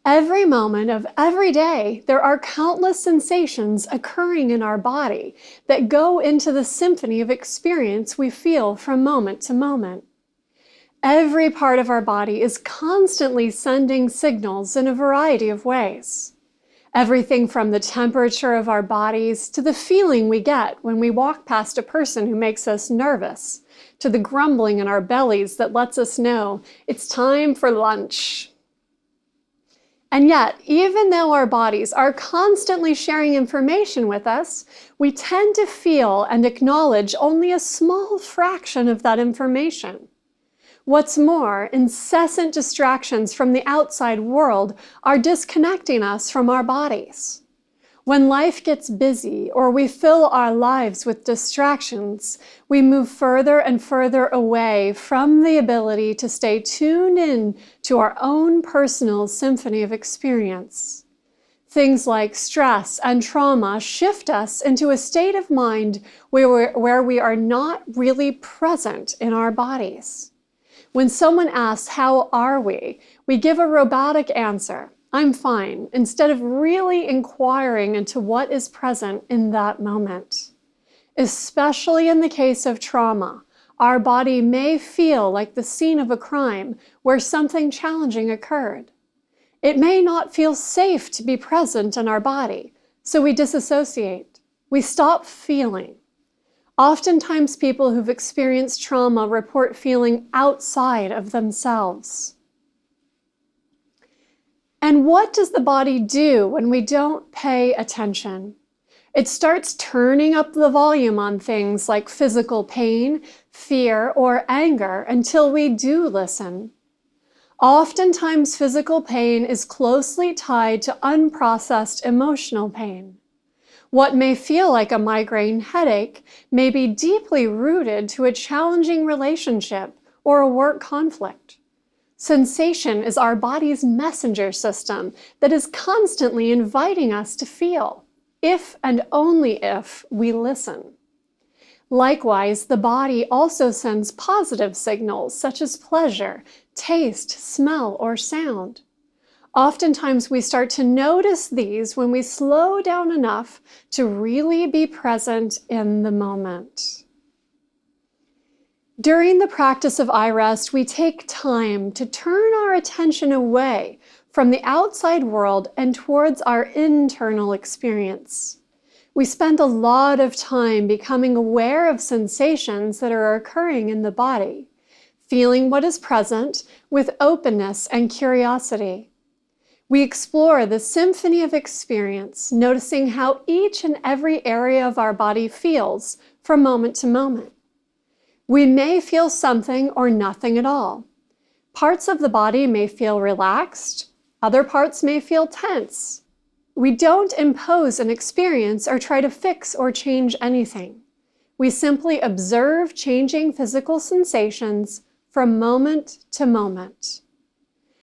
Every moment of every day, there are countless sensations occurring in our body that go into the symphony of experience we feel from moment to moment. Every part of our body is constantly sending signals in a variety of ways. Everything from the temperature of our bodies to the feeling we get when we walk past a person who makes us nervous, to the grumbling in our bellies that lets us know it's time for lunch. And yet, even though our bodies are constantly sharing information with us, we tend to feel and acknowledge only a small fraction of that information. What's more, incessant distractions from the outside world are disconnecting us from our bodies. When life gets busy or we fill our lives with distractions, we move further and further away from the ability to stay tuned in to our own personal symphony of experience. Things like stress and trauma shift us into a state of mind where we are not really present in our bodies. When someone asks, "How are we?" we give a robotic answer, "I'm fine," instead of really inquiring into what is present in that moment. Especially in the case of trauma, our body may feel like the scene of a crime where something challenging occurred. It may not feel safe to be present in our body, so we disassociate. We stop feeling. Oftentimes, people who've experienced trauma report feeling outside of themselves. And what does the body do when we don't pay attention? It starts turning up the volume on things like physical pain, fear, or anger until we do listen. Oftentimes, physical pain is closely tied to unprocessed emotional pain. What may feel like a migraine headache may be deeply rooted to a challenging relationship or a work conflict. Sensation is our body's messenger system that is constantly inviting us to feel, if and only if we listen. Likewise, the body also sends positive signals such as pleasure, taste, smell, or sound. Oftentimes, we start to notice these when we slow down enough to really be present in the moment. During the practice of iRest, we take time to turn our attention away from the outside world and towards our internal experience. We spend a lot of time becoming aware of sensations that are occurring in the body, feeling what is present with openness and curiosity. We explore the symphony of experience, noticing how each and every area of our body feels from moment to moment. We may feel something or nothing at all. Parts of the body may feel relaxed, other parts may feel tense. We don't impose an experience or try to fix or change anything. We simply observe changing physical sensations from moment to moment.